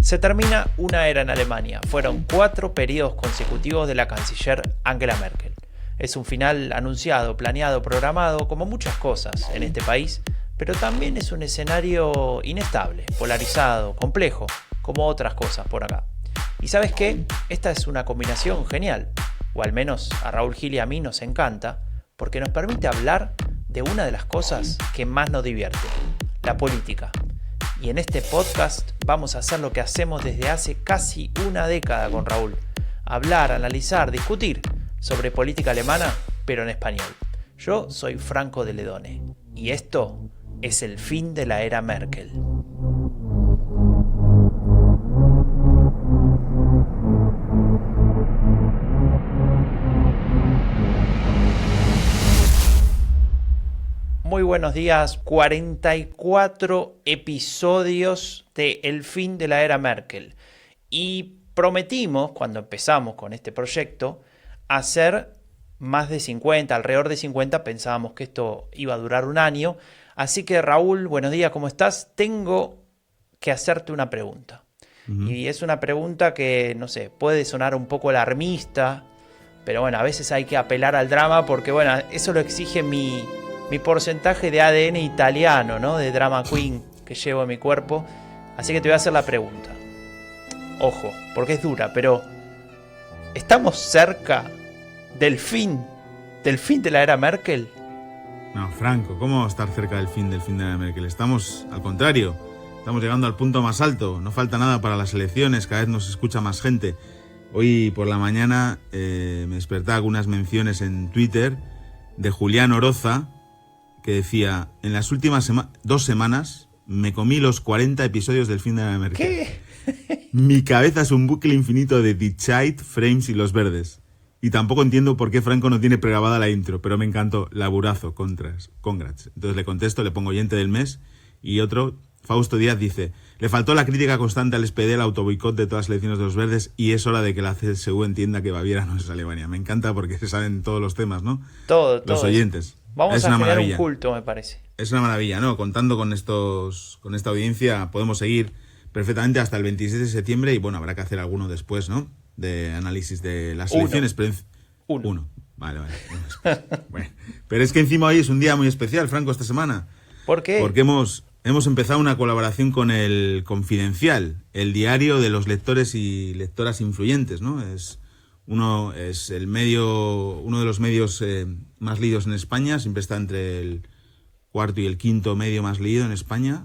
Se termina una era en Alemania. Fueron 4 periodos consecutivos de la canciller Angela Merkel. Es un final anunciado, planeado, programado, como muchas cosas en este país, pero también es un escenario inestable, polarizado, complejo, como otras cosas por acá. ¿Y sabes qué? Esta es una combinación genial, o al menos a Raúl Gil y a mí nos encanta, porque nos permite hablar de una de las cosas que más nos divierte, la política. Y en este podcast vamos a hacer lo que hacemos desde hace casi una década con Raúl. Hablar, analizar, discutir sobre política alemana, pero en español. Yo soy Franco de Ledone y esto es el fin de la era Merkel. Muy buenos días, 44 episodios de El fin de la era Merkel. Y prometimos, cuando empezamos con este proyecto, hacer más de 50, alrededor de 50, pensábamos que esto iba a durar un año. Así que Raúl, buenos días, ¿cómo estás? Tengo que hacerte una pregunta. Y es una pregunta que, no sé, puede sonar un poco alarmista, pero bueno, a veces hay que apelar al drama porque, bueno, eso lo exige mi porcentaje de ADN italiano, ¿no? De drama queen que llevo en mi cuerpo. Así que te voy a hacer la pregunta. Ojo, porque es dura, pero ¿estamos cerca del fin de la era Merkel? No, Franco, ¿cómo estar cerca del fin de la era Merkel? Estamos, al contrario, estamos llegando al punto más alto. No falta nada para las elecciones, cada vez nos escucha más gente. Hoy por la mañana me despertaba algunas menciones en Twitter de Julián Oroza, que decía, en las últimas 2 semanas me comí los 40 episodios del fin de la era Merkel. ¿Qué? Mi cabeza es un bucle infinito de Die Zeit, Frames y Los Verdes. Y tampoco entiendo por qué Franco no tiene pregrabada la intro, pero me encantó, laburazo, congrats. Entonces le contesto, le pongo oyente del mes, y otro, Fausto Díaz, dice, le faltó la crítica constante al SPD, el autoboicot de todas las elecciones de Los Verdes, y es hora de que la CSU entienda que Baviera no es Alemania. Me encanta porque se saben todos los temas, ¿no? Todo. Los oyentes. Vamos a generar un culto, me parece. Es una maravilla, ¿no? Contando con esta audiencia podemos seguir perfectamente hasta el 26 de septiembre y bueno, habrá que hacer alguno después, ¿no? De análisis de las elecciones. Uno. Vale. Bueno, pero es que encima hoy es un día muy especial, Franco, esta semana. ¿Por qué? Porque hemos empezado una colaboración con el Confidencial, el diario de los lectores y lectoras influyentes, ¿no? Uno de los medios más leídos en España, siempre está entre el 4º y el 5º medio más leído en España.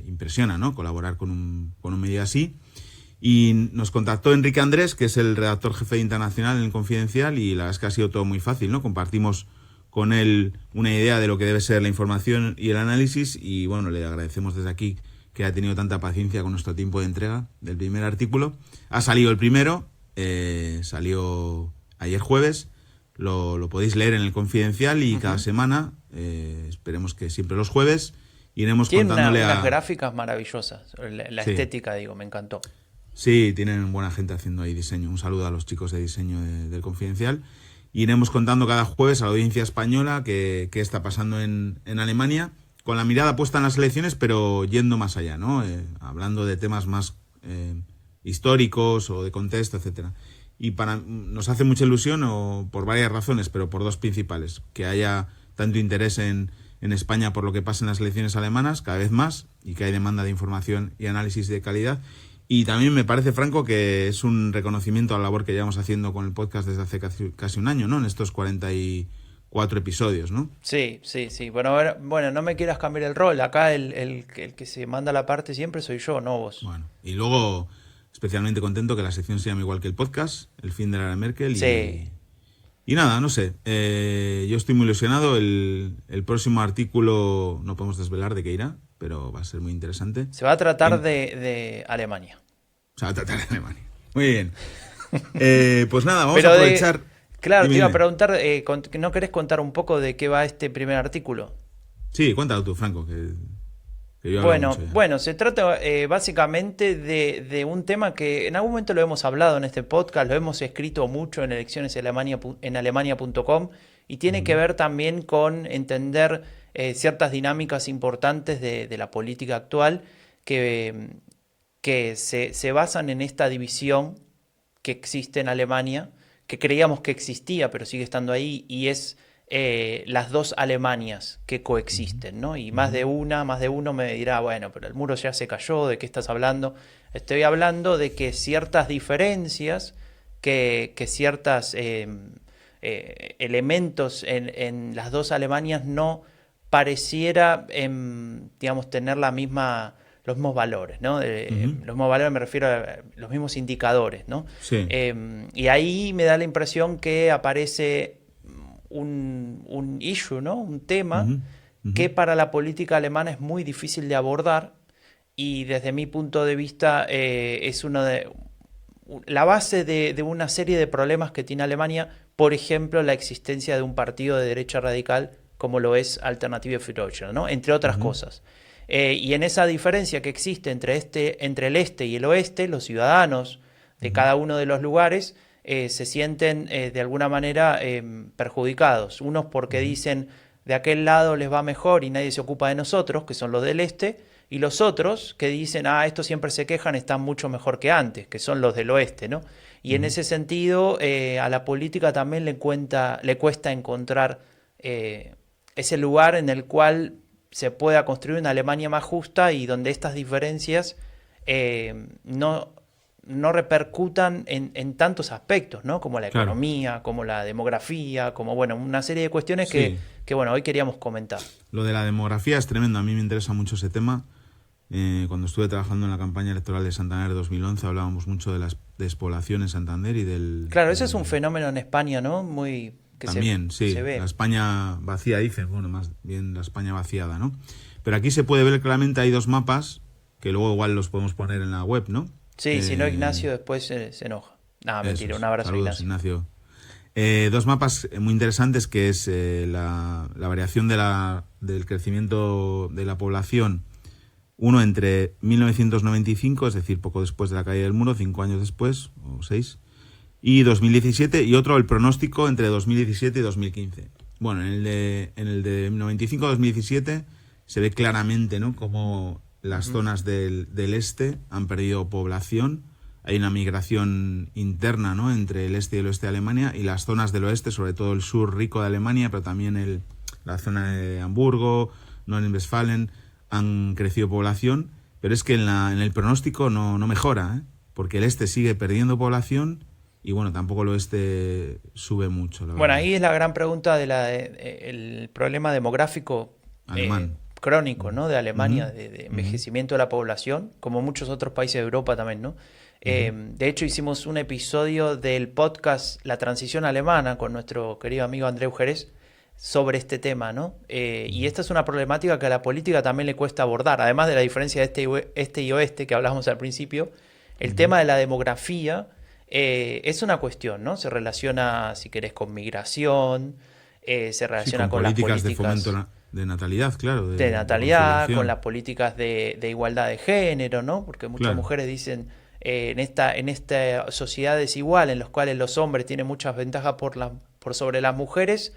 Impresiona, ¿no? Colaborar con un medio así. Y nos contactó Enrique Andrés, que es el redactor jefe internacional en el Confidencial, y la verdad es que ha sido todo muy fácil, ¿no? Compartimos con él una idea de lo que debe ser la información y el análisis, y bueno, le agradecemos desde aquí que ha tenido tanta paciencia con nuestro tiempo de entrega del primer artículo. Ha salido el primero, salió ayer jueves, lo podéis leer en el Confidencial y cada semana, esperemos que siempre los jueves, iremos contándole unas gráficas maravillosas, la Sí. estética, digo, me encantó. Sí, tienen buena gente haciendo ahí diseño. Un saludo a los chicos de diseño del Confidencial. Iremos contando cada jueves a la audiencia española qué está pasando en Alemania, con la mirada puesta en las elecciones, pero yendo más allá, ¿no? Hablando de temas más históricos o de contexto, etcétera. Y nos hace mucha ilusión, por varias razones, pero por 2 principales. Que haya tanto interés en España por lo que pasa en las elecciones alemanas, cada vez más, y que hay demanda de información y análisis de calidad. Y también me parece, Franco, que es un reconocimiento a la labor que llevamos haciendo con el podcast desde hace casi un año, ¿no? En estos 44 episodios, ¿no? Sí. Bueno, a ver, no me quieras cambiar el rol. Acá el que se manda la parte siempre soy yo, no vos. Bueno, y luego, especialmente contento que la sección se llame igual que el podcast, El fin de la era Merkel. Sí. Y nada, no sé, yo estoy muy ilusionado. El próximo artículo no podemos desvelar de qué irá, pero va a ser muy interesante. Se va a tratar de Alemania. Se va a tratar de Alemania. Muy bien. Pues nada, vamos Pero a aprovechar. Claro, te iba a Dime. preguntar, ¿no querés contar un poco de qué va este primer artículo? Sí, cuéntalo tú, Franco, que yo hablo mucho ya. Bueno, se trata básicamente de un tema que en algún momento lo hemos hablado en este podcast, lo hemos escrito mucho en en alemania.com y tiene que ver también con entender ciertas dinámicas importantes de la política actual que que se basan en esta división que existe en Alemania, que creíamos que existía, pero sigue estando ahí, y es las dos Alemanias que coexisten, ¿no? Y más de uno me dirá, bueno, pero el muro ya se cayó, ¿de qué estás hablando? Estoy hablando de que ciertas diferencias, que ciertos elementos en las dos Alemanias no pareciera, digamos, tener los mismos valores, ¿no? Los mismos valores me refiero a los mismos indicadores, ¿no? Sí. Y ahí me da la impresión que aparece un issue, ¿no? Un tema que para la política alemana es muy difícil de abordar, y desde mi punto de vista es la base de una serie de problemas que tiene Alemania, por ejemplo, la existencia de un partido de derecha radical como lo es Alternative für Deutschland, ¿no? Entre otras cosas. Y en esa diferencia que existe entre el este y el oeste, los ciudadanos de cada uno de los lugares se sienten de alguna manera perjudicados. Unos porque dicen de aquel lado les va mejor y nadie se ocupa de nosotros, que son los del este, y los otros que dicen, estos siempre se quejan, están mucho mejor que antes, que son los del oeste, ¿no? Y en ese sentido a la política también le cuesta encontrar ese lugar en el cual se pueda construir una Alemania más justa y donde estas diferencias no repercutan en tantos aspectos, ¿no? Como la economía, como la demografía, como una serie de cuestiones que hoy queríamos comentar. Lo de la demografía es tremendo, a mí me interesa mucho ese tema. Cuando estuve trabajando en la campaña electoral de Santander 2011 hablábamos mucho de la despoblación en Santander y del... Claro, ese es un fenómeno en España, ¿no? Muy... Que también, se ve. La España vacía, dicen, más bien la España vaciada, ¿no? Pero aquí se puede ver claramente, hay dos mapas, que luego igual los podemos poner en la web, ¿no? Sí, si no Ignacio después se enoja. Mentira, un abrazo. Saludos, Ignacio. Dos mapas muy interesantes, que es la variación del crecimiento de la población, uno entre 1995, es decir, poco después de la caída del muro, 5 años después, o 6, y 2017, y otro el pronóstico entre 2017 y 2015. Bueno, en el de 95-2017 se ve claramente, ¿no?, cómo las zonas del este han perdido población. Hay una migración interna, ¿no?, entre el este y el oeste de Alemania, y las zonas del oeste, sobre todo el sur rico de Alemania, pero también la zona de Hamburgo, Nordrhein-Westfalen, han crecido población, pero es que en el pronóstico no mejora, porque el este sigue perdiendo población y tampoco el oeste sube mucho. Ahí es la gran pregunta el problema demográfico alemán. Crónico, ¿no?, de Alemania, de envejecimiento de la población, como muchos otros países de Europa también, ¿no? De hecho, hicimos un episodio del podcast La Transición Alemana con nuestro querido amigo Andreu Jerez sobre este tema, ¿no? Y esta es una problemática que a la política también le cuesta abordar, además de la diferencia de este y oeste que hablamos al principio. El tema de la demografía es una cuestión, ¿no? Se relaciona, si querés, con migración, se relaciona con las políticas de fomento de natalidad, claro. De natalidad, con las políticas de igualdad de género, ¿no? Porque muchas mujeres dicen, en esta sociedad desigual en las cuales los hombres tienen muchas ventajas por sobre las mujeres,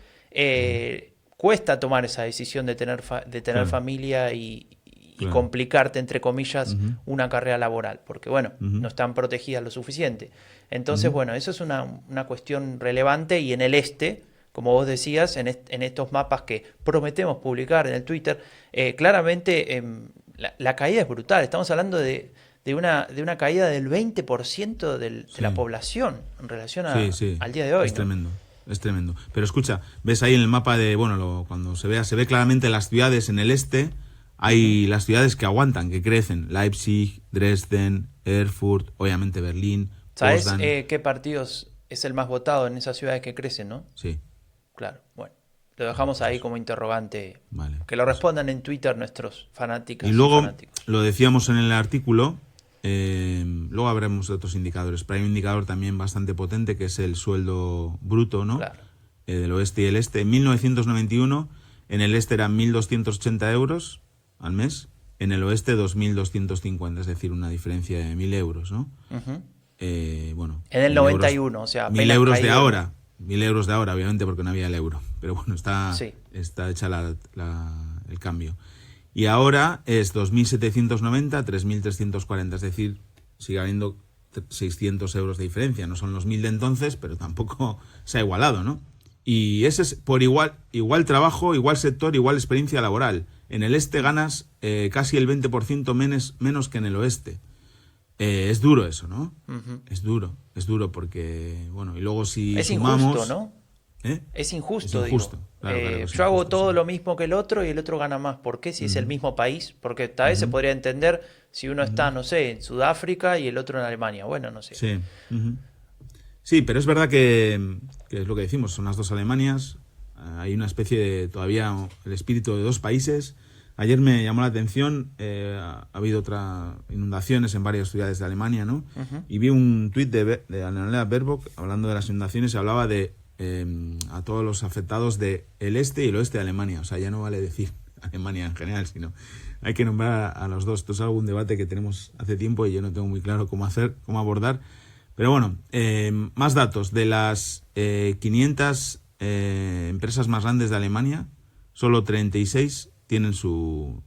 cuesta tomar esa decisión de tener familia y complicarte, entre comillas, una carrera laboral, porque no están protegidas lo suficiente. Entonces, eso es una cuestión relevante, y en el este, como vos decías, en estos mapas que prometemos publicar en el Twitter, claramente la caída es brutal. Estamos hablando de una caída del 20% de la población en relación al día de hoy. Es tremendo. Es tremendo. Pero escucha, ves ahí en el mapa cuando se ve claramente las ciudades en el este, hay las ciudades que aguantan, que crecen: Leipzig, Dresden, Erfurt, obviamente Berlín. ¿Sabes qué partidos es el más votado en esas ciudades que crecen, no? Sí. Claro, lo dejamos ahí como interrogante. Vale. Que lo respondan en Twitter nuestros fanáticos. Y luego, lo decíamos en el artículo, luego habremos de otros indicadores, pero hay un indicador también bastante potente, que es el sueldo bruto, ¿no? Claro. Del oeste y el este. En 1991, en el este eran 1.280 euros al mes, en el oeste 2.250, es decir, una diferencia de 1.000 euros, ¿no? En el 91, o sea, 1.000 euros de ahora. 1.000 euros de ahora, obviamente, porque no había el euro. Pero está hecha el cambio. y ahora es 2.790, 3.340, es decir, sigue habiendo 600 euros de diferencia. No son los 1.000 de entonces, pero tampoco se ha igualado, ¿no? Y ese es por igual trabajo, igual sector, igual experiencia laboral. En el este ganas casi el 20% menos que en el oeste. Es duro eso, ¿no? Ujú. Es duro porque, bueno, y luego si Es sumamos... injusto, ¿no? ¿Eh? Es injusto, Es injusto, digo. claro que es Yo hago injusto, todo sí. lo mismo que el otro y el otro gana más. ¿Por qué? Si es el mismo país. Porque tal vez se podría entender si uno está, no sé, en Sudáfrica y el otro en Alemania. Bueno, no sé. Sí. Ujú. Sí, pero es verdad que es lo que decimos, son las dos Alemanias, hay una especie de todavía el espíritu de dos países. Ayer me llamó la atención, ha habido otras inundaciones en varias ciudades de Alemania, ¿no? Ujú. Y vi un tuit de Annalena Baerbock hablando de las inundaciones y hablaba de a todos los afectados de el este y el oeste de Alemania. O sea, ya no vale decir Alemania en general, sino hay que nombrar a los dos. Esto es algún debate que tenemos hace tiempo y yo no tengo muy claro cómo abordar. Pero bueno, más datos. De las 500 empresas más grandes de Alemania, solo 36 tienen su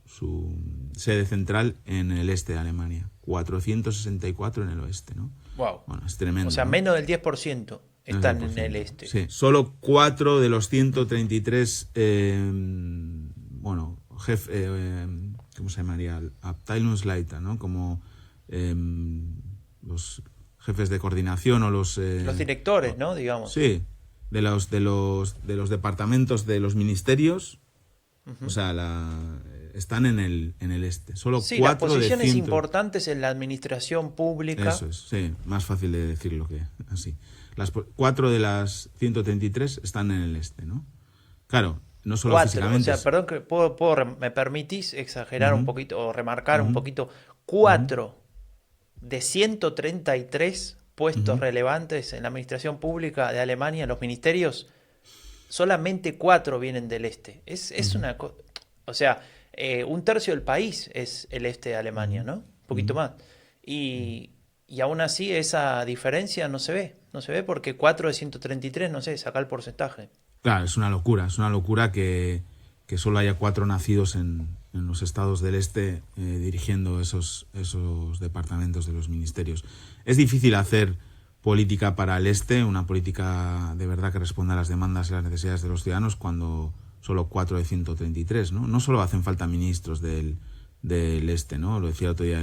sede central en el este de Alemania. 464 en el oeste, ¿no? Wow. Bueno, es tremendo. O sea, ¿no? menos del 10% están en 10%. el este. Sí, solo 4 de los 133, bueno, ¿cómo se llamaría? Abteilungsleiter, ¿no? Como los jefes de coordinación o los Directores, ¿no? Digamos. sí, de los departamentos de los ministerios, o sea, están en el este. Solo Sí, las 4 de posiciones 100. importantes en la administración pública. Eso es, sí, más fácil de decirlo que así. 4 de las 133 están en el este, ¿no? Claro, no solo 4, o físicamente. sea, perdón que me permitís exagerar un poquito o remarcar un poquito. 4 de 133 puestos relevantes en la administración pública de Alemania, en los ministerios, solamente 4 vienen del este. Es una cosa, o sea, un tercio del país es el este de Alemania, ¿no? Un poquito más. Y aún así esa diferencia no se ve porque 4 de 133, no sé, saca el porcentaje. Claro, es una locura que solo haya 4 nacidos en los estados del este dirigiendo esos departamentos de los ministerios. Es difícil hacer política para el este, una política de verdad que responda a las demandas y las necesidades de los ciudadanos cuando solo 4 de 133, ¿no? No solo hacen falta ministros del este, ¿no? Lo decía otro día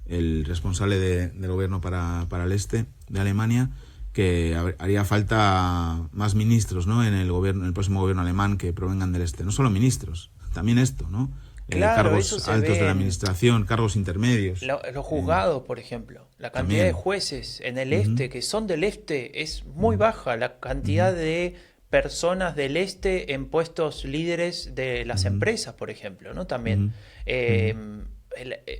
el responsable del gobierno para el este de Alemania, que haría falta más ministros, ¿no? En el próximo gobierno alemán que provengan del este. No solo ministros, también esto, ¿no? Claro, cargos eso se altos ve de la en administración, cargos intermedios. los juzgados, por ejemplo. La cantidad también. de jueces en el este que son del este es muy baja. La cantidad de personas del este en puestos líderes de las empresas, por ejemplo, ¿no? También.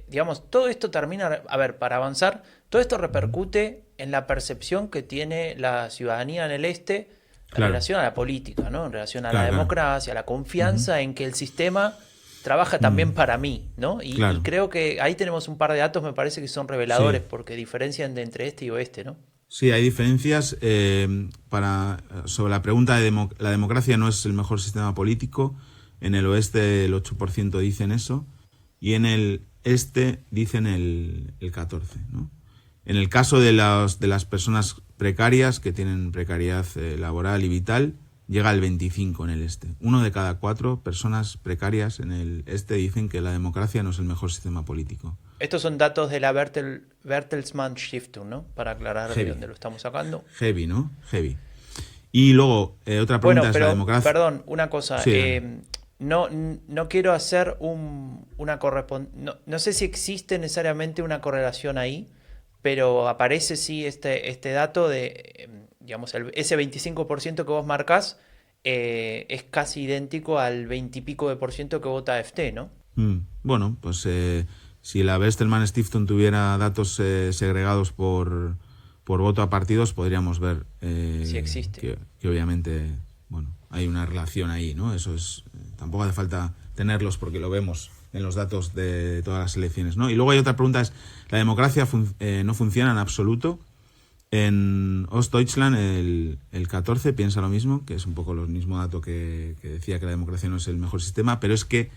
Digamos, todo esto termina, a ver, para avanzar, todo esto repercute en la percepción que tiene la ciudadanía en el este en Claro. relación a la política, ¿no? En relación a Claro, la claro. democracia, a la confianza en que el sistema trabaja también para mí, ¿no? Y Claro. creo que ahí tenemos un par de datos, me parece que son reveladores, Sí. porque diferencian de entre este y oeste, ¿no? Sí, hay diferencias. Sobre la pregunta de la democracia no es el mejor sistema político. En el oeste el 8% dicen eso y en el este dicen el 14%, ¿no? En el caso de las personas precarias que tienen precariedad laboral y vital, llega al 25% en el este. 1 de cada 4 personas precarias en el este dicen que la democracia no es el mejor sistema político. Estos son datos de la Bertelsmann Stiftung, ¿no? Para aclarar de Heavy. dónde lo estamos sacando. Heavy, ¿no? Heavy. Y luego, otra pregunta Bueno, es pero, la democracia. perdón, una cosa. Sí. No quiero hacer una correspondencia. No sé si existe necesariamente una correlación ahí, pero aparece sí este dato de, digamos, ese 25% que vos marcás es casi idéntico al 20 y pico de % que vota AfD, ¿no? Bueno, pues si la Bertelsmann Stiftung tuviera datos segregados por voto a partidos, podríamos ver Sí existe. que obviamente, bueno, hay una relación ahí, ¿no? Eso es, tampoco hace falta tenerlos porque lo vemos en los datos de todas las elecciones, ¿no? Y luego hay otra pregunta, es, ¿la democracia no funciona en absoluto? En Ostdeutschland el 14 piensa lo mismo, que es un poco el mismo dato que decía que la democracia no es el mejor sistema, pero es que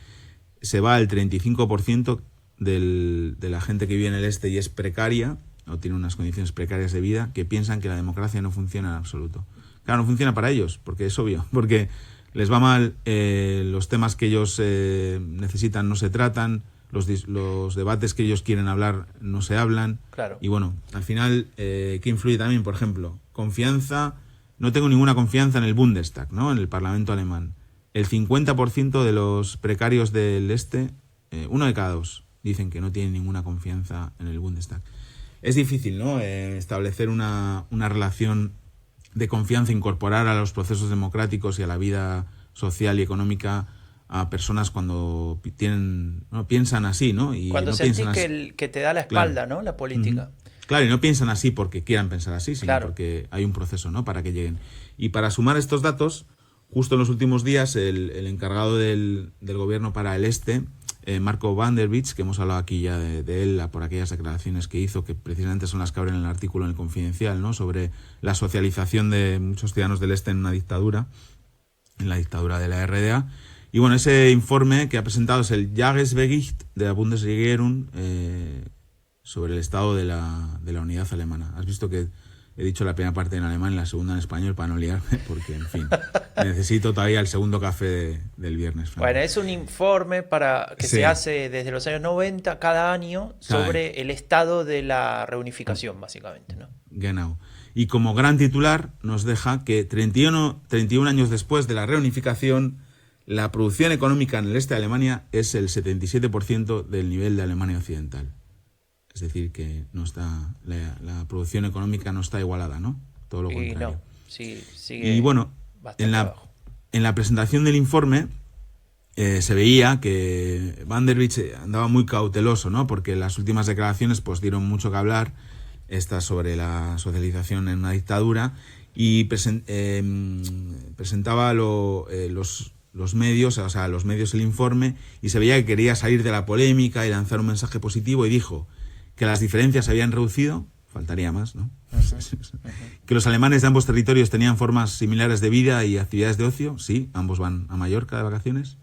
se va el 35% de la gente que vive en el este y es precaria, o tiene unas condiciones precarias de vida, que piensan que la democracia no funciona en absoluto. Claro, no funciona para ellos, porque es obvio, porque les va mal, los temas que ellos necesitan no se tratan, los debates que ellos quieren hablar no se hablan. Claro. Y bueno, al final, ¿qué influye también? Por ejemplo, confianza, no tengo ninguna confianza en el Bundestag, ¿no? En el Parlamento alemán. El 50% de los precarios del este, 1 de cada 2, dicen que no tienen ninguna confianza en el Bundestag. Es difícil, ¿no? Establecer una relación de confianza, incorporar a los procesos democráticos y a la vida social y económica a personas cuando piensan así, ¿no? Y cuando no sentís piensan que te da la espalda, claro. ¿no? La política. Claro, y no piensan así porque quieran pensar así, sino claro. porque hay un proceso, ¿no? Para que lleguen. Y para sumar estos datos, justo en los últimos días, el encargado del gobierno para el este, Marco Van der Beek, que hemos hablado aquí ya de él por aquellas declaraciones que hizo, que precisamente son las que abren el artículo en el Confidencial, ¿no? Sobre la socialización de muchos ciudadanos del este en una dictadura, en la dictadura de la RDA. Y bueno, ese informe que ha presentado es el Jahresbericht de la Bundesregierung sobre el estado de la unidad alemana. Has visto que he dicho la primera parte en alemán y la segunda en español para no liarme, porque, en fin, necesito todavía el segundo café del viernes. Bueno, es un informe que sí. se hace desde los años 90, cada año, sobre el estado de la reunificación, básicamente, ¿no? Genau. Y como gran titular nos deja que 31 años después de la reunificación, la producción económica en el este de Alemania es el 77% del nivel de Alemania Occidental. Es decir, que no está la producción económica no está igualada, ¿no? Todo lo contrario. No, sí, sigue y bueno, en la presentación del informe se veía que Van der Beek andaba muy cauteloso, ¿no? Porque las últimas declaraciones pues dieron mucho que hablar, estas sobre la socialización en una dictadura, y presentaba los medios, o sea, los medios el informe, y se veía que quería salir de la polémica y lanzar un mensaje positivo, y dijo que las diferencias se habían reducido, faltaría más, ¿no? Que los alemanes de ambos territorios tenían formas similares de vida y actividades de ocio, sí, ambos van a Mallorca de vacaciones,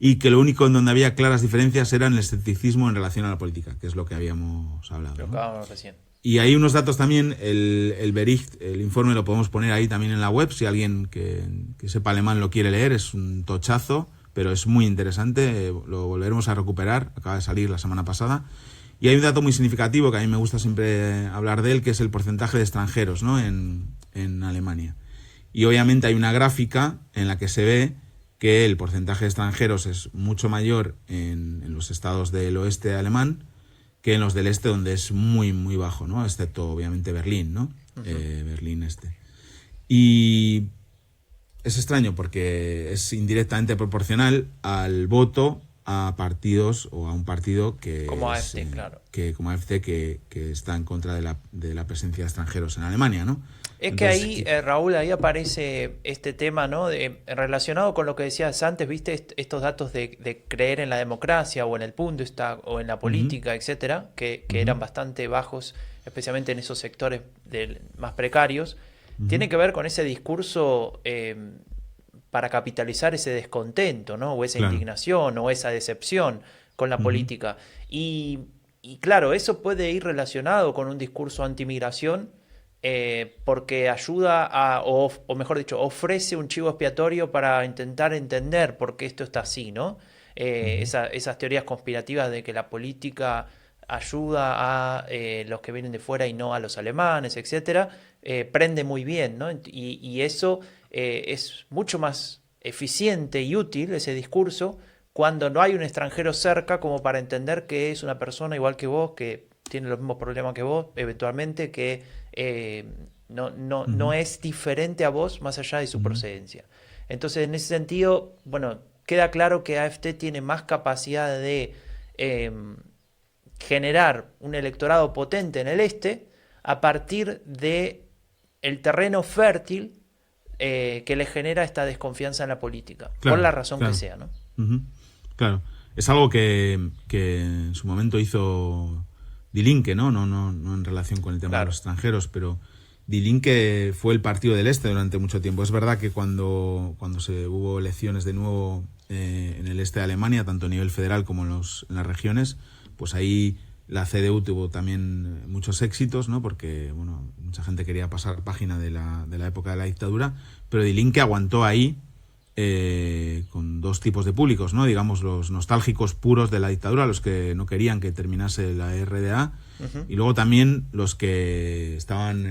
y que lo único en donde había claras diferencias era el escepticismo en relación a la política, que es lo que habíamos hablado, lo ¿no? que hablábamos recién. Y hay unos datos también, el Bericht, el informe lo podemos poner ahí también en la web, si alguien que sepa alemán lo quiere leer, es un tochazo, pero es muy interesante, lo volveremos a recuperar, acaba de salir la semana pasada. Y hay un dato muy significativo que a mí me gusta siempre hablar de él, que es el porcentaje de extranjeros, ¿no? en Alemania. Y obviamente hay una gráfica en la que se ve que el porcentaje de extranjeros es mucho mayor en los estados del oeste alemán que en los del este, donde es muy, muy bajo, ¿no? Excepto, obviamente, Berlín, ¿no? Uh-huh. Berlín este. Y es extraño porque es indirectamente proporcional al voto a partidos o a un partido que como AfD, claro. Como AfD, que está en contra de la presencia de extranjeros en Alemania, ¿no? Es entonces, que ahí, Raúl, ahí aparece este tema, ¿no? Relacionado con lo que decías antes, ¿viste? Estos datos de creer en la democracia o en el Bundestag o en la política, uh-huh. etcétera, que uh-huh. eran bastante bajos, especialmente en esos sectores más precarios. Uh-huh. Tiene que ver con ese discurso para capitalizar ese descontento, ¿no? O esa claro. indignación o esa decepción con la uh-huh. política. Y claro, eso puede ir relacionado con un discurso antimigración, porque ayuda o mejor dicho, ofrece un chivo expiatorio para intentar entender por qué esto está así, ¿no? Esas teorías conspirativas de que la política ayuda a los que vienen de fuera y no a los alemanes, etcétera, prende muy bien, ¿no? Y eso es mucho más eficiente y útil, ese discurso, cuando no hay un extranjero cerca como para entender que es una persona igual que vos, que tiene los mismos problemas que vos, eventualmente, que no es diferente a vos más allá de su uh-huh. procedencia. Entonces, en ese sentido, bueno, queda claro que AfD tiene más capacidad de generar un electorado potente en el este a partir de el terreno fértil que le genera esta desconfianza en la política, claro, por la razón claro. que sea, ¿no? Uh-huh. Claro, es algo que en su momento hizo Die Linke, ¿no? No en relación con el tema claro. de los extranjeros, pero Die Linke fue el partido del este durante mucho tiempo. Es verdad que cuando hubo elecciones de nuevo en el este de Alemania, tanto a nivel federal como en las regiones, pues ahí la CDU tuvo también muchos éxitos, ¿no? Porque bueno, mucha gente quería pasar página de la época de la dictadura, pero Die Linke aguantó ahí con dos tipos de públicos, ¿no? Digamos, los nostálgicos puros de la dictadura, los que no querían que terminase la RDA, y luego también los que estaban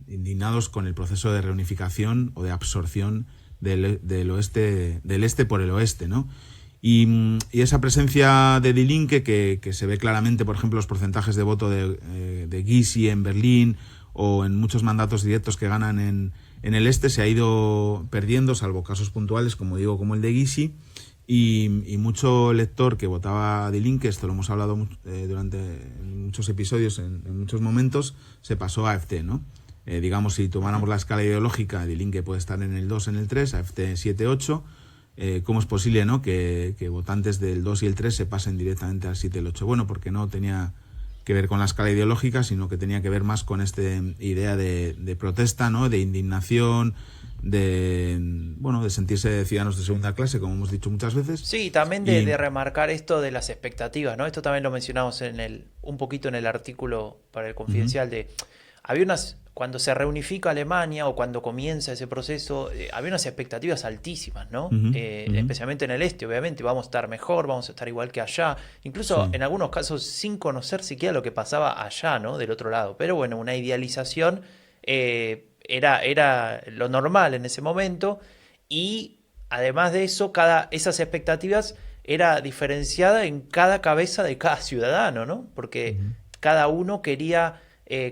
indignados con el proceso de reunificación o de absorción del este por el oeste, ¿no? Y esa presencia de Die Linke, que se ve claramente, por ejemplo, los porcentajes de voto de Gysi en Berlín o en muchos mandatos directos que ganan en el este, se ha ido perdiendo, salvo casos puntuales, como digo, como el de Gysi, y mucho lector que votaba a Die Linke, esto lo hemos hablado durante muchos episodios, en muchos momentos, se pasó a AfD, ¿no? Digamos, si tomáramos la escala ideológica, Die Linke puede estar en el 2, en el 3, AfD 7, 8. ¿Cómo es posible, ¿no? que votantes del 2 y el 3 se pasen directamente al 7 y el 8? Bueno, porque no tenía que ver con la escala ideológica, sino que tenía que ver más con esta idea de protesta, ¿no? De indignación, de sentirse ciudadanos de segunda clase, como hemos dicho muchas veces. Sí, también de remarcar esto de las expectativas, ¿no? Esto también lo mencionamos un poquito en el artículo para el Confidencial, cuando se reunifica Alemania o cuando comienza ese proceso, había unas expectativas altísimas, ¿no? Especialmente en el este, obviamente, vamos a estar mejor, vamos a estar igual que allá, incluso en algunos casos sin conocer siquiera lo que pasaba allá, ¿no? Del otro lado. Pero bueno, una idealización era lo normal en ese momento, y además de eso, esas expectativas era diferenciada en cada cabeza de cada ciudadano, ¿no? Porque cada uno quería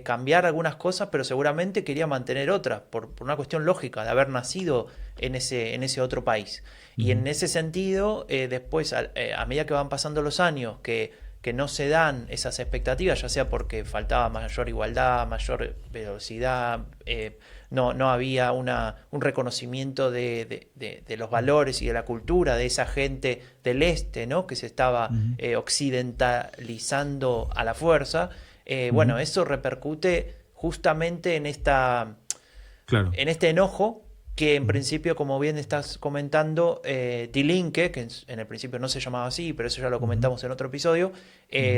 cambiar algunas cosas, pero seguramente quería mantener otras, por una cuestión lógica de haber nacido en ese otro país. Y en ese sentido, después, a medida que van pasando los años, que no se dan esas expectativas, ya sea porque faltaba mayor igualdad, mayor velocidad, no había un reconocimiento de los valores y de la cultura de esa gente del este, ¿no? Que se estaba occidentalizando a la fuerza. Bueno, eso repercute justamente en en este enojo que en principio, como bien estás comentando, Die Linke, que en el principio no se llamaba así, pero eso ya lo comentamos en otro episodio,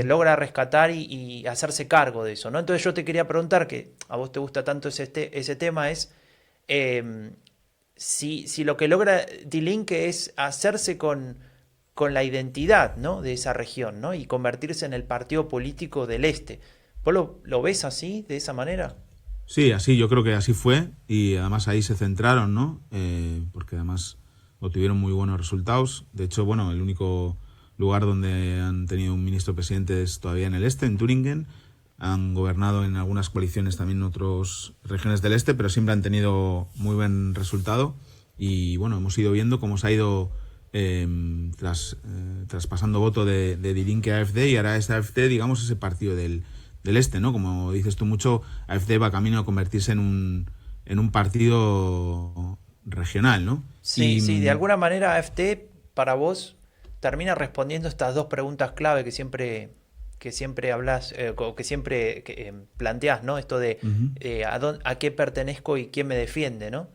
logra rescatar y hacerse cargo de eso, ¿no? Entonces yo te quería preguntar, que a vos te gusta tanto ese tema, es si lo que logra Die Linke es hacerse con la identidad, ¿no? De esa región, ¿no? Y convertirse en el partido político del este. ¿Vos lo ves así, de esa manera? Sí, así, yo creo que así fue, y además ahí se centraron, ¿no? Porque además obtuvieron muy buenos resultados. De hecho, bueno, el único lugar donde han tenido un ministro presidente es todavía en el este, en Turingen. Han gobernado en algunas coaliciones también en otras regiones del este, pero siempre han tenido muy buen resultado. Y bueno, hemos ido viendo cómo se ha ido traspasando voto de Die Linke a AfD, y ahora esta AfD, digamos, ese partido del este, ¿no? Como dices tú mucho, AfD va camino a convertirse en un partido regional, ¿no? Sí, sí, de alguna manera AfD, para vos, termina respondiendo estas dos preguntas clave que siempre hablas, o que siempre planteás, ¿no? Esto de a qué pertenezco y quién me defiende, ¿no?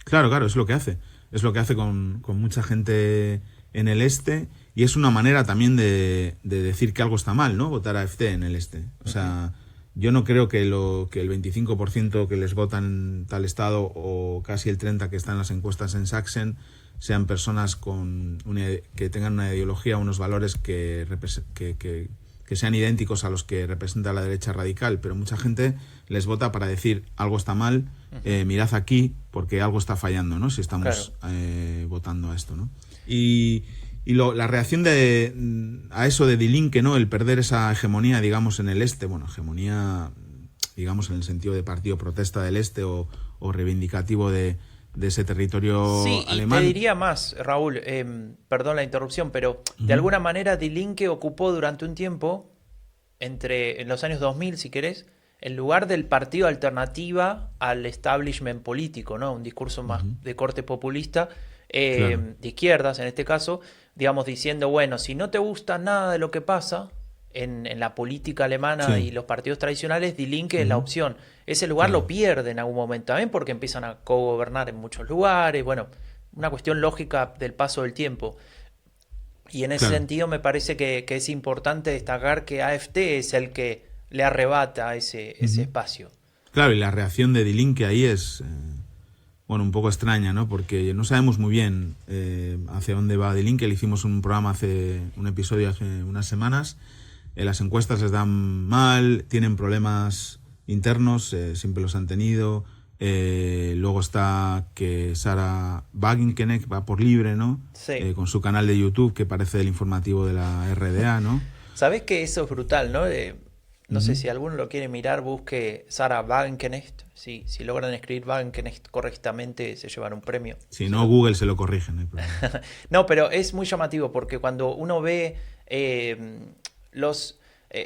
Claro, es lo que hace. Es lo que hace con mucha gente en el este, y es una manera también de decir que algo está mal, ¿no? Votar a AfD en el este. O sea, yo no creo que el 25% que les votan en tal estado, o casi el 30% que están en las encuestas en Sachsen, sean personas que tengan una ideología, unos valores que sean idénticos a los que representa la derecha radical, pero mucha gente les vota para decir algo está mal, mirad aquí, porque algo está fallando, ¿no? Si estamos votando a esto, ¿no? Y la reacción a eso de Die Linke, ¿no? El perder esa hegemonía, digamos, en el este, bueno, hegemonía, digamos, en el sentido de partido protesta del este o reivindicativo de ese territorio alemán. Sí, y te diría más, Raúl, perdón la interrupción, pero de alguna manera Die Linke ocupó durante un tiempo, en los años 2000, si querés, el lugar del partido alternativa al establishment político, ¿no? Un discurso más de corte populista, de izquierdas en este caso, digamos, diciendo, bueno, si no te gusta nada de lo que pasa en la política alemana y los partidos tradicionales, Die Linke es la opción. Ese lugar lo pierde en algún momento también porque empiezan a cogobernar en muchos lugares, bueno, una cuestión lógica del paso del tiempo. Y en ese Claro. sentido me parece que es importante destacar que AfD es el que le arrebata ese Ujú. espacio. Claro, y la reacción de D-Link ahí es, bueno, un poco extraña, ¿no? Porque no sabemos muy bien hacia dónde va D-Link. Le hicimos un programa un episodio hace unas semanas. Las encuestas les dan mal, tienen problemas internos, siempre los han tenido. Luego está que Sarah Wagenknecht va por libre, ¿no? Sí. Con su canal de YouTube que parece el informativo de la RDA, ¿no? ¿Sabés que eso es brutal, no? No sé Ujú. si alguno lo quiere mirar, busque Sarah Wagenknecht. Si logran escribir Wagenknecht correctamente, se llevan un premio. Si no, Google se lo corrige, no hay problema. No, pero es muy llamativo porque cuando uno ve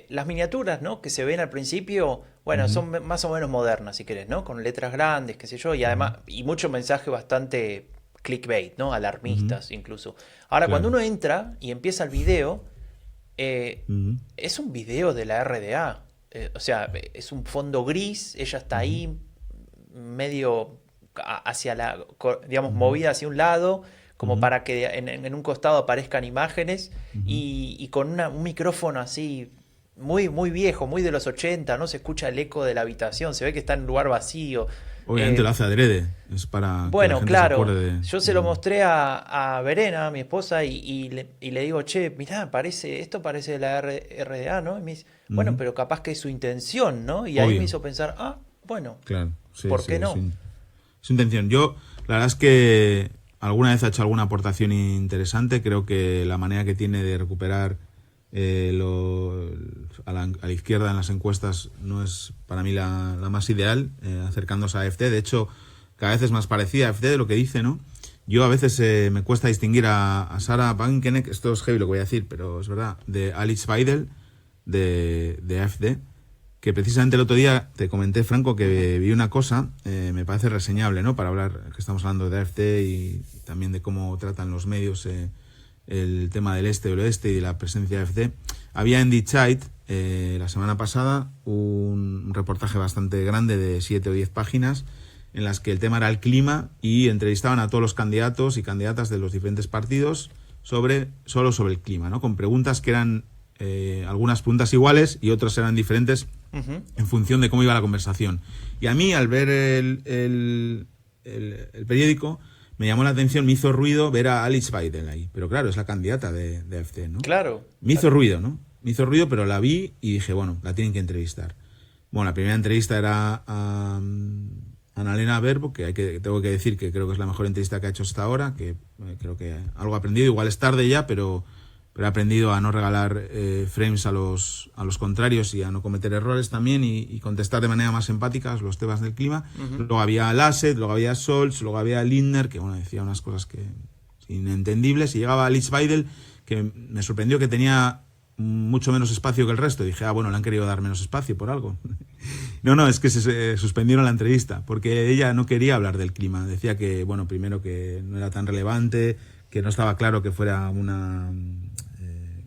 las miniaturas, ¿no? Que se ven al principio, bueno, Ujú. son más o menos modernas, si querés, ¿no? Con letras grandes, qué sé yo, y Ujú. además, y mucho mensaje bastante clickbait, ¿no? Ujú. Alarmistas incluso. Ahora, cuando Claro. uno entra y empieza el video, eh, Ujú. es un video de la RDA. O sea, es un fondo gris, ella está Ujú. ahí medio hacia digamos, Ujú. movida hacia un lado, como Ujú. para que en un costado aparezcan imágenes Ujú. y con un micrófono así muy, muy viejo, muy de los 80, no se escucha el eco de la habitación, se ve que está en un lugar vacío. Obviamente Eh, lo hace adrede, es para que la bueno, gente se claro, acuerde yo se lo de- mostré a Verena, a mi esposa, y le digo, che, mirá, esto parece de la RDA, ¿no? Y me dice, bueno, Ujú. pero capaz que es su intención, ¿no? Y ahí me Obvio, hizo pensar, bueno, claro, sí, ¿por sí, qué no? es su intención. Yo, la verdad es que alguna vez ha hecho alguna aportación interesante, creo que la manera que tiene de recuperar a la izquierda en las encuestas no es para mí la más ideal, acercándose a AfD. De hecho, cada vez es más parecida a AfD de lo que dice, ¿no? Yo a veces me cuesta distinguir a Sarah Wagenknecht, esto es heavy lo que voy a decir, pero es verdad, de Alice Weidel, de AfD, que precisamente el otro día te comenté, Franco, Ujú. que vi una cosa, me parece reseñable, ¿no? Para hablar, que estamos hablando de AfD y también de cómo tratan los medios el tema del este y el oeste y de la presencia de AfD. Había en Die Zeit, la semana pasada, un reportaje bastante grande de 7 o 10 páginas en las que el tema era el clima y entrevistaban a todos los candidatos y candidatas de los diferentes partidos solo sobre el clima, ¿no? Con preguntas que eran algunas preguntas iguales y otras eran diferentes Ujú. en función de cómo iba la conversación. Y a mí, al ver el periódico, me llamó la atención, me hizo ruido ver a Alice Weidel ahí. Pero claro, es la candidata de AfD, ¿no? Claro, Me hizo claro. ruido, ¿no? Me hizo ruido, pero la vi y dije, bueno, la tienen que entrevistar. Bueno, la primera entrevista era a Annalena Baerbock, tengo que decir que creo que es la mejor entrevista que ha hecho hasta ahora, que creo que algo ha aprendido, igual es tarde ya, pero he aprendido a no regalar frames a los contrarios y a no cometer errores también y contestar de manera más empática los temas del clima. Ujú. Luego había Lasset, luego había Scholz, luego había Lindner, que bueno, decía unas cosas que inentendibles, y llegaba Alice Weidel, que me sorprendió que tenía mucho menos espacio que el resto. Dije, bueno, le han querido dar menos espacio por algo. No, es que se suspendieron la entrevista, porque ella no quería hablar del clima. Decía que, bueno, primero que no era tan relevante, que no estaba claro que fuera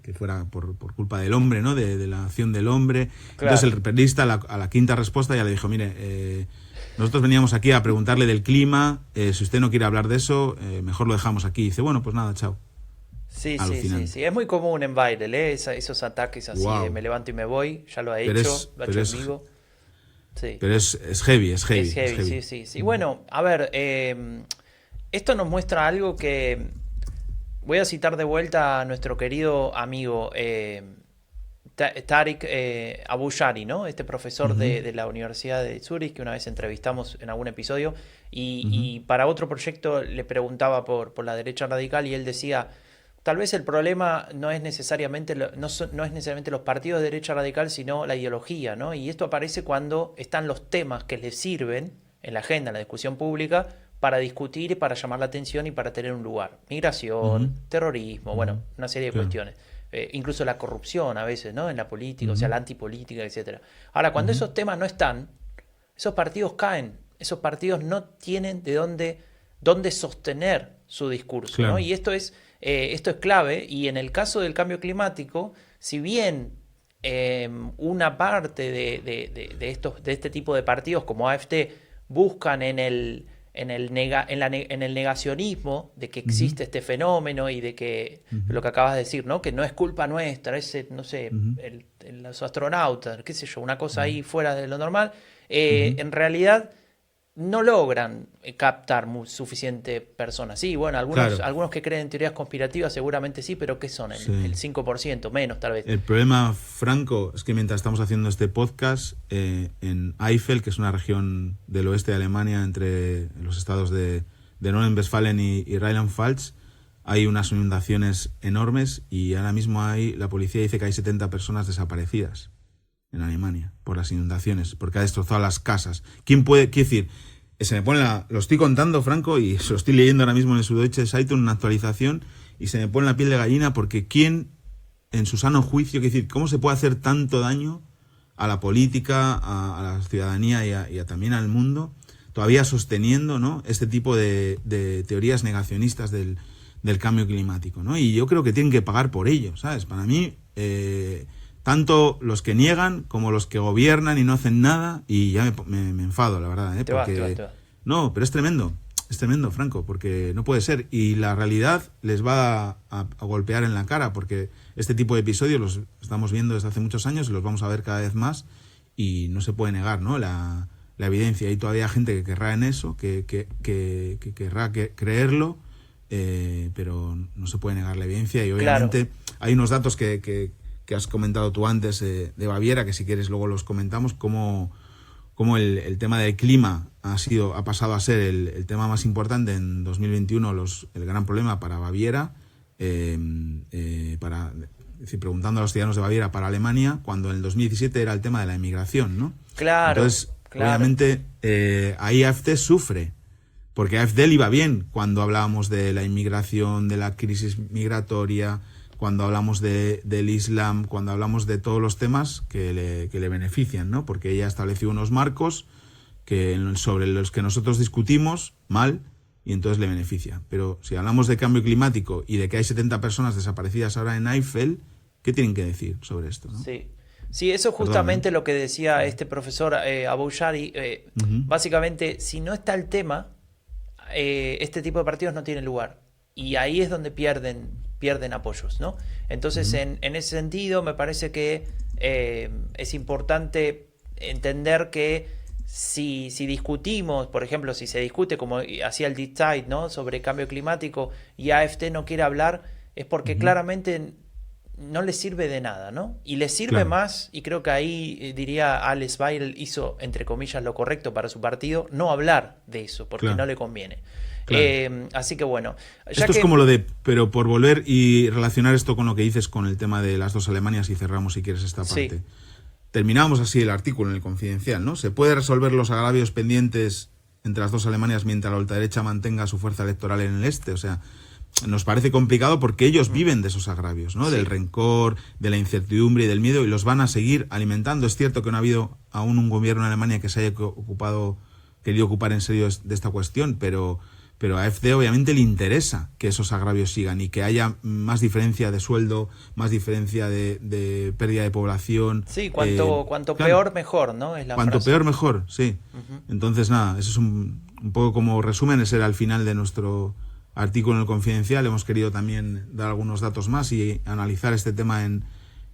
que fuera por culpa del hombre, ¿no? De la acción del hombre. Entonces Claro. el periodista a la quinta respuesta ya le dijo, mire, nosotros veníamos aquí a preguntarle del clima, si usted no quiere hablar de eso, mejor lo dejamos aquí. Y dice, bueno, pues nada, chao. Sí, sí, sí, Alucinante. sí. Es muy común en Bailel, ¿eh? Esos ataques así de Wow. me levanto y me voy, ya lo ha Pero hecho, es, lo ha pero hecho en es, vivo. Sí. pero es heavy, es Es heavy, es heavy, sí, heavy. sí, sí. Bueno, a ver, esto nos muestra algo que voy a citar de vuelta a nuestro querido amigo Tariq Abu Shari, ¿no? Este profesor Ujú, de la Universidad de Zurich que una vez entrevistamos en algún episodio ujú. y para otro proyecto le preguntaba por la derecha radical y él decía, tal vez el problema no es necesariamente, no es necesariamente los partidos de derecha radical, sino la ideología, ¿no? Y esto aparece cuando están los temas que les sirven en la agenda, en la discusión pública, para discutir y para llamar la atención y para tener un lugar. Ujú, Migración, terrorismo, ujú. bueno, una serie de Claro. cuestiones. Incluso la corrupción a veces, ¿no? En la política, o sea, Ujú, la antipolítica, etcétera. Ahora, cuando ujú. esos temas no están, esos partidos caen. Esos partidos no tienen de dónde sostener su discurso, ¿no? Claro. Y esto es clave. Y en el caso del cambio climático, si bien una parte de este tipo de partidos como AfD buscan en el negacionismo de que existe este fenómeno y de que lo que acabas de decir, ¿no? Que no es culpa nuestra, no sé, los astronautas, qué sé yo, una cosa ahí fuera de lo normal, en realidad no logran captar suficiente personas. Sí, bueno, algunos que creen en teorías conspirativas seguramente sí, pero ¿qué son? El 5%, menos tal vez. El problema, Franco, es que mientras estamos haciendo este podcast, en Eifel, que es una región del oeste de Alemania, entre los estados de Nordrhein-Westfalen y Rheinland-Pfalz, hay unas inundaciones enormes y ahora mismo la policía dice que hay 70 personas desaparecidas en Alemania por las inundaciones, porque ha destrozado las casas. ¿Quién puede? Quiero decir, se me pone lo estoy contando, Franco, y se lo estoy leyendo ahora mismo en el Süddeutsche Zeitung, una actualización, y se me pone la piel de gallina porque ¿quién, en su sano juicio, quiero decir, cómo se puede hacer tanto daño a la política, a la ciudadanía y también al mundo, todavía sosteniendo, ¿no?, este tipo de teorías negacionistas del cambio climático, ¿no? Y yo creo que tienen que pagar por ello, ¿sabes? Para mí, tanto los que niegan como los que gobiernan y no hacen nada, y ya me enfado, la verdad, Te vas. No, pero es tremendo, Franco, porque no puede ser, y la realidad les va a golpear en la cara, porque este tipo de episodios los estamos viendo desde hace muchos años y los vamos a ver cada vez más, y no se puede negar, ¿no?, la evidencia. Hay todavía gente que querrá en eso, que querrá creerlo, pero no se puede negar la evidencia, y obviamente hay unos datos que has comentado tú antes, de Baviera, que si quieres luego los comentamos, cómo el tema del clima ha pasado a ser el tema más importante en 2021, el gran problema para Baviera, es decir, preguntando a los ciudadanos de Baviera para Alemania, cuando en el 2017 era el tema de la inmigración, ¿no? Claro. Entonces, obviamente, ahí AfD sufre, porque a AfD le iba bien cuando hablábamos de la inmigración, de la crisis migratoria, cuando hablamos del Islam, cuando hablamos de todos los temas que le benefician, ¿no? Porque ella estableció unos marcos sobre los que nosotros discutimos mal y entonces le beneficia. Pero si hablamos de cambio climático y de que hay 70 personas desaparecidas ahora en Eifel, ¿qué tienen que decir sobre esto, ¿no? Sí, eso es justamente lo que decía este profesor Abou-Shari. Básicamente, si no está el tema, este tipo de partidos no tienen lugar. Y ahí es donde pierden apoyos, ¿no? Entonces, en ese sentido, me parece que es importante entender que si discutimos, por ejemplo, si se discute como hacía el Die Zeit, ¿no?, sobre cambio climático, y AfD no quiere hablar, es porque claramente no le sirve de nada, ¿no? Y le sirve más, y creo que ahí diría Alex Weigel hizo, entre comillas, lo correcto para su partido, no hablar de eso, porque no le conviene. Así que bueno. Esto es como lo de, pero por volver y relacionar esto con lo que dices con el tema de las dos Alemanias, y cerramos si quieres esta parte. Sí. Terminamos así el artículo en el Confidencial, ¿no? ¿Se puede resolver los agravios pendientes entre las dos Alemanias mientras la ultraderecha mantenga su fuerza electoral en el este? O sea, nos parece complicado porque ellos viven de esos agravios, ¿no? Del rencor, de la incertidumbre y del miedo, y los van a seguir alimentando. Es cierto que no ha habido aún un gobierno en Alemania que se haya querido ocupar en serio de esta cuestión, pero a AfD obviamente le interesa que esos agravios sigan y que haya más diferencia de sueldo, más diferencia de pérdida de población. Sí, cuanto peor mejor, ¿no? Es la cuanto frase. Peor mejor, sí. Entonces, nada, eso es un poco como resumen, ese era el final de nuestro artículo en el Confidencial. Hemos querido también dar algunos datos más y analizar este tema en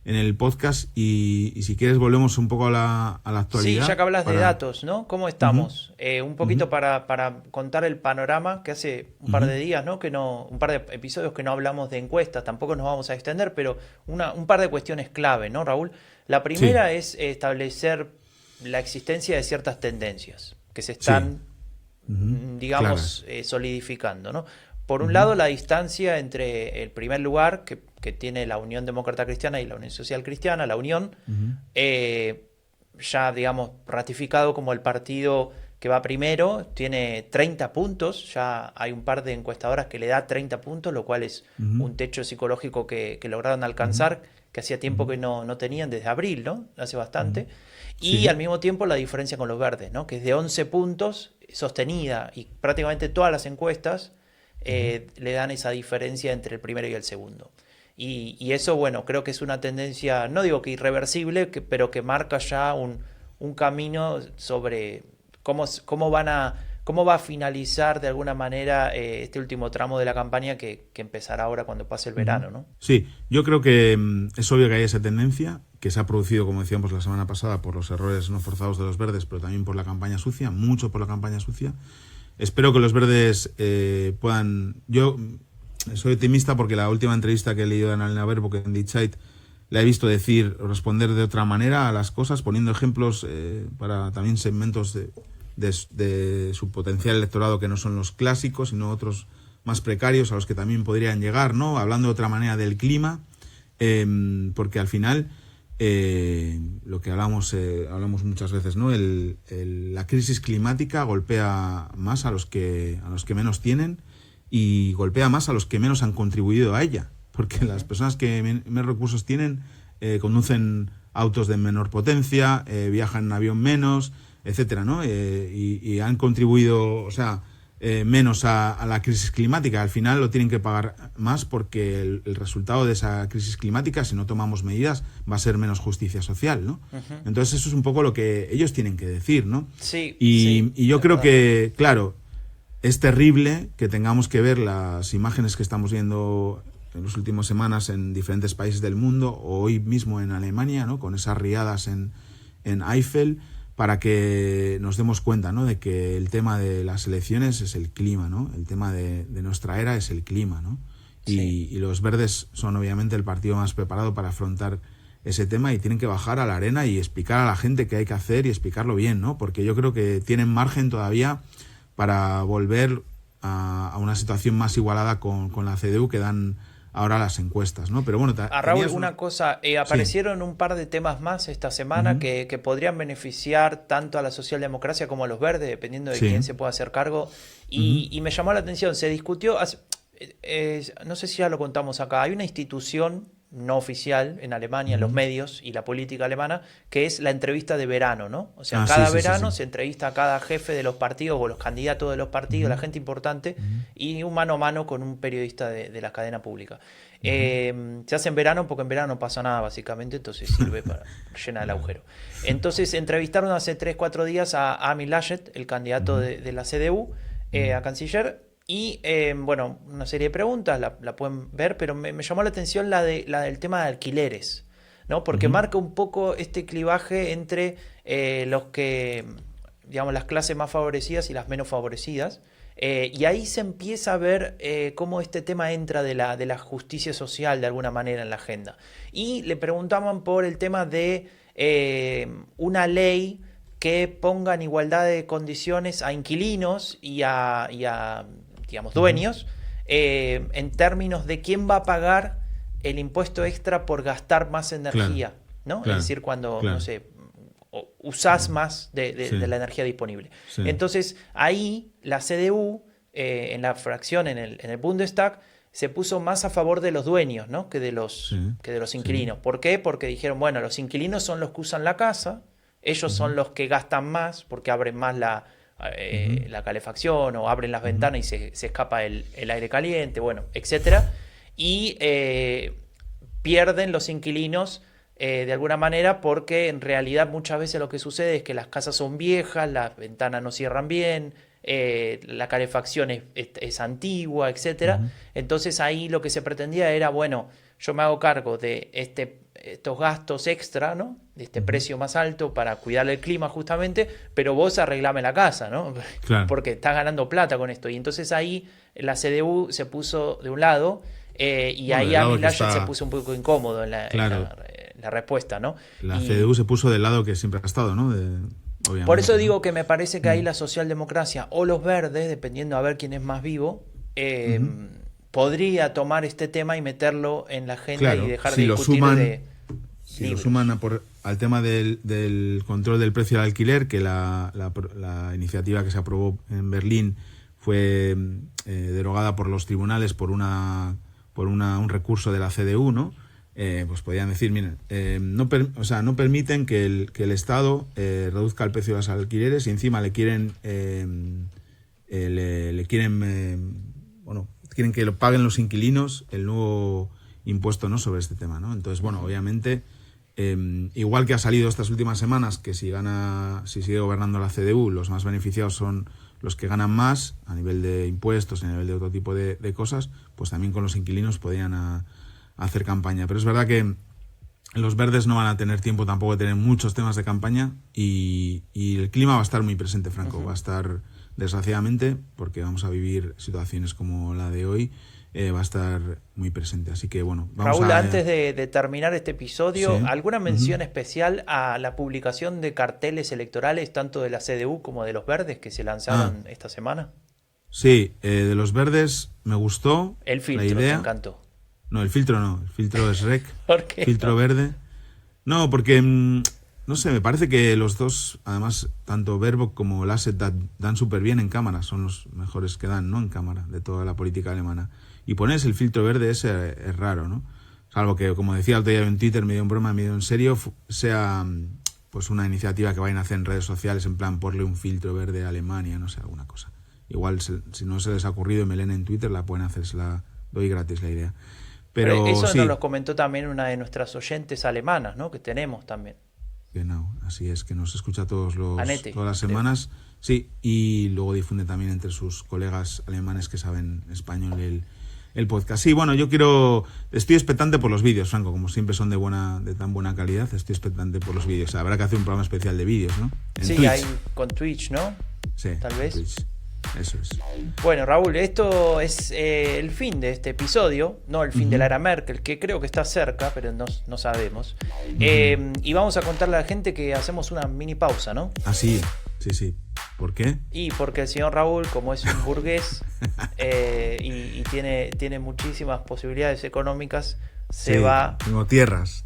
el podcast, y si quieres volvemos un poco a la actualidad. Sí, ya que hablas de datos, ¿no? ¿Cómo estamos? Un poquito para contar el panorama, que hace un par de días, ¿no? Un par de episodios que no hablamos de encuestas, tampoco nos vamos a extender, pero un par de cuestiones clave, ¿no, Raúl? La primera es establecer la existencia de ciertas tendencias que se están, digamos, solidificando, ¿no? Por un lado, la distancia entre el primer lugar que tiene la Unión Demócrata Cristiana y la Unión Social Cristiana, la Unión, ya, digamos, ratificado como el partido que va primero, tiene 30 puntos, ya hay un par de encuestadoras que le da 30 puntos, lo cual es un techo psicológico que lograron alcanzar, que hacía tiempo que no tenían, desde abril, ¿no? Hace bastante. Y al mismo tiempo la diferencia con los verdes, ¿no? Que es de 11 puntos, sostenida, y prácticamente todas las encuestas le dan esa diferencia entre el primero y el segundo. Y eso, bueno, creo que es una tendencia, no digo que irreversible, pero que marca ya un camino sobre cómo van a ¿Cómo va a finalizar de alguna manera este último tramo de la campaña que empezará ahora cuando pase el verano, ¿no? Sí, yo creo que es obvio que hay esa tendencia que se ha producido, como decíamos la semana pasada, por los errores no forzados de los verdes, pero también por la campaña sucia, mucho por la campaña sucia. Espero que los verdes puedan... Yo soy optimista porque la última entrevista que he leído de Annalena Baerbock en Die Zeit la he visto decir o responder de otra manera a las cosas, poniendo ejemplos para también segmentos de su potencial electorado que no son los clásicos, sino otros más precarios a los que también podrían llegar, ¿no? Hablando de otra manera del clima, porque al final lo que hablamos muchas veces, ¿no? La crisis climática golpea más a los que menos tienen y golpea más a los que menos han contribuido a ella, porque las personas que menos recursos tienen conducen autos de menor potencia, viajan en avión menos, etcétera, ¿no? Y han contribuido, o sea, menos a la crisis climática. Al final lo tienen que pagar más porque el resultado de esa crisis climática, si no tomamos medidas, va a ser menos justicia social, ¿no? Uh-huh. Entonces eso es un poco lo que ellos tienen que decir, ¿no? Sí. Y yo creo que, claro, es terrible que tengamos que ver las imágenes que estamos viendo en las últimas semanas en diferentes países del mundo, o hoy mismo en Alemania, ¿no? Con esas riadas en Eifel, para que nos demos cuenta, ¿no? De que el tema de las elecciones es el clima, ¿no? El tema de nuestra era es el clima, ¿no? Sí. Y los verdes son obviamente el partido más preparado para afrontar ese tema y tienen que bajar a la arena y explicar a la gente qué hay que hacer y explicarlo bien, ¿no? Porque yo creo que tienen margen todavía para volver a una situación más igualada con la CDU que dan ahora las encuestas, ¿no? Pero bueno, Raúl, una cosa, aparecieron un par de temas más esta semana que podrían beneficiar tanto a la socialdemocracia como a los verdes, dependiendo de quién se pueda hacer cargo. Y me llamó la atención, se discutió, no sé si ya lo contamos acá, hay una institución no oficial en Alemania, en los medios y la política alemana, que es la entrevista de verano, ¿no? O sea, cada verano se entrevista a cada jefe de los partidos o los candidatos de los partidos, la gente importante, y un mano a mano con un periodista de la cadena pública. Se hace en verano porque en verano no pasa nada, básicamente, entonces sirve para llenar el agujero. Entonces entrevistaron hace 3-4 días a Armin Laschet, el candidato de la CDU, a canciller. Y bueno, una serie de preguntas, la pueden ver, pero me llamó la atención la del tema de alquileres, ¿no? Porque marca un poco este clivaje entre los que, digamos, las clases más favorecidas y las menos favorecidas. Y ahí se empieza a ver cómo este tema entra de la justicia social de alguna manera en la agenda. Y le preguntaban por el tema de una ley que ponga en igualdad de condiciones a inquilinos y a digamos, dueños, en términos de quién va a pagar el impuesto extra por gastar más energía, ¿no? Es decir, cuando, no sé, usás más de la energía disponible. Entonces, ahí la CDU, en la fracción, en el Bundestag, se puso más a favor de los dueños, ¿no? que de los inquilinos. ¿Por qué? Porque dijeron, bueno, los inquilinos son los que usan la casa, ellos son los que gastan más porque abren más la calefacción o abren las ventanas y se escapa el aire caliente, bueno, etcétera, y pierden los inquilinos de alguna manera porque en realidad muchas veces lo que sucede es que las casas son viejas, las ventanas no cierran bien, la calefacción es antigua, etcétera. Entonces ahí lo que se pretendía era, bueno, yo me hago cargo de estos gastos extra, ¿no? De este precio más alto para cuidar el clima justamente, pero vos arreglame la casa, ¿no? Claro. Porque estás ganando plata con esto. Y entonces ahí la CDU se puso de un lado y ahí Armin Laschet se puso un poco incómodo en la respuesta, ¿no? La CDU se puso del lado que siempre ha estado, ¿no? Obviamente, por eso digo que me parece que ahí la socialdemocracia o los verdes, dependiendo a ver quién es más vivo, podría tomar este tema y meterlo en la agenda y dejar de discutir si lo suman al tema del control del precio del alquiler, que la iniciativa que se aprobó en Berlín fue derogada por los tribunales por un recurso de la CDU, ¿no? Pues podrían decir, miren, no permiten que el Estado reduzca el precio de los alquileres y encima quieren que lo paguen los inquilinos el nuevo impuesto, ¿no? Sobre este tema, ¿no? Entonces, bueno, obviamente, igual que ha salido estas últimas semanas que si sigue gobernando la CDU, los más beneficiados son los que ganan más a nivel de impuestos, a nivel de otro tipo de cosas, pues también con los inquilinos podían hacer campaña. Pero es verdad que los verdes no van a tener tiempo tampoco de tener muchos temas de campaña y el clima va a estar muy presente, Franco. Uh-huh. Va a estar, desgraciadamente, porque vamos a vivir situaciones como la de hoy, va a estar muy presente. Así que bueno, vamos Raúl, antes de terminar este episodio, ¿sí? ¿alguna mención especial a la publicación de carteles electorales, tanto de la CDU como de los verdes, que se lanzaron esta semana? Sí, de los verdes me gustó el filtro, la idea. Me encantó. No, el filtro no, el filtro es rec. ¿Por qué? Filtro verde. No, porque, no sé, me parece que los dos, además, tanto Baerbock como Laschet dan súper bien en cámara, son los mejores que dan, ¿no? En cámara, de toda la política alemana. Y ponerse el filtro verde ese es raro, ¿no? Salvo que, como decía el otro día en Twitter, medio en broma, medio en serio, sea pues una iniciativa que vayan a hacer en redes sociales, en plan, ponle un filtro verde a Alemania, no sé, alguna cosa. Igual, si no se les ha ocurrido y me leen en Twitter, la pueden hacer, se la doy gratis la idea. Pero eso sí. nos lo comentó también una de nuestras oyentes alemanas, ¿no? Que tenemos también. Genau, así es, que nos escucha todas las semanas. creo. Sí, y luego difunde también entre sus colegas alemanes que saben español el podcast. Sí, bueno, estoy expectante por los vídeos, Franco, como siempre son de tan buena calidad, estoy expectante por los vídeos. Habrá que hacer un programa especial de vídeos, ¿no? Sí, Twitch. Hay con Twitch, ¿no? Sí, tal vez. Twitch. Eso es. Bueno, Raúl, esto es el fin de este episodio, no el fin de la era Merkel, que creo que está cerca, pero no sabemos. Y vamos a contarle a la gente que hacemos una mini pausa, ¿no? Ah, sí. Sí. ¿Por qué? Y porque el señor Raúl, como es un burgués y tiene muchísimas posibilidades económicas, se va... Tengo tierras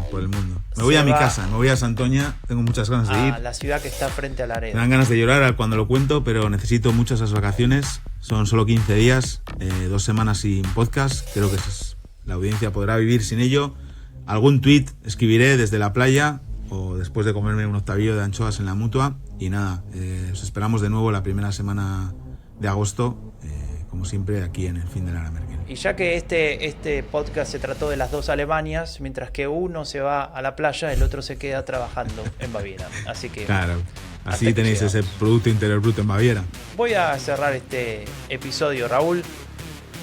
por el mundo. Me voy a mi casa, me voy a Santoña, tengo muchas ganas de ir. A la ciudad que está frente a Laredo. Me dan ganas de llorar cuando lo cuento, pero necesito mucho esas vacaciones. Son solo 15 días, 2 semanas sin podcast. Creo que la audiencia podrá vivir sin ello. Algún tuit escribiré desde la playa o después de comerme un octavillo de anchoas en la Mutua. Y nada, os esperamos de nuevo la primera semana de agosto, como siempre, aquí en el fin de la era Merkel. Y ya que este podcast se trató de las dos Alemanias, mientras que uno se va a la playa, el otro se queda trabajando en Baviera. Así que claro, así tenéis ese Producto Interior Bruto en Baviera. Voy a cerrar este episodio, Raúl.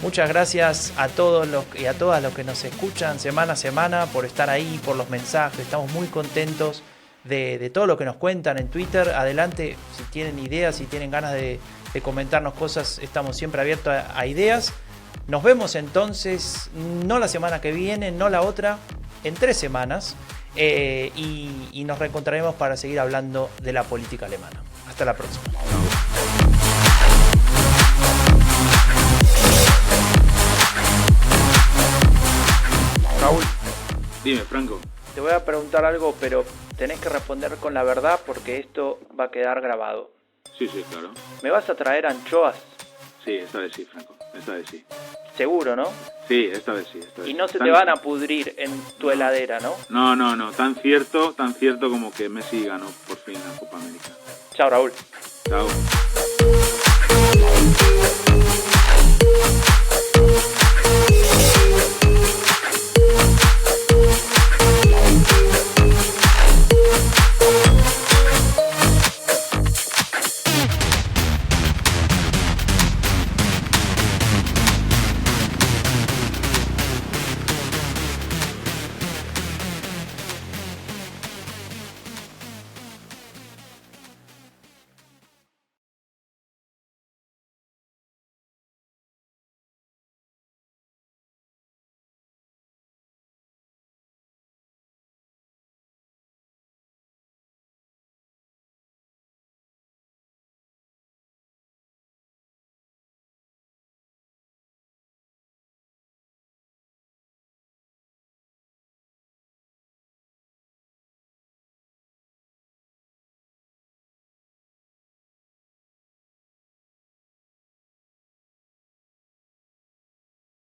Muchas gracias a todos y a todas los que nos escuchan semana a semana por estar ahí, por los mensajes. Estamos muy contentos de todo lo que nos cuentan en Twitter. Adelante, si tienen ideas, si tienen ganas de comentarnos cosas, estamos siempre abiertos a ideas. Nos vemos entonces, no la semana que viene, no la otra, en 3 semanas. Y nos reencontraremos para seguir hablando de la política alemana. Hasta la próxima. Raúl. Dime, Franco. Te voy a preguntar algo, pero tenés que responder con la verdad porque esto va a quedar grabado. Sí, claro. ¿Me vas a traer anchoas? Sí, esta vez sí, Franco. Esta vez sí. ¿Seguro, no? Sí, esta vez sí. Y no se te van a pudrir en tu heladera, ¿no? No. Tan cierto como que Messi ganó por fin la Copa América. Chao, Raúl. Chao.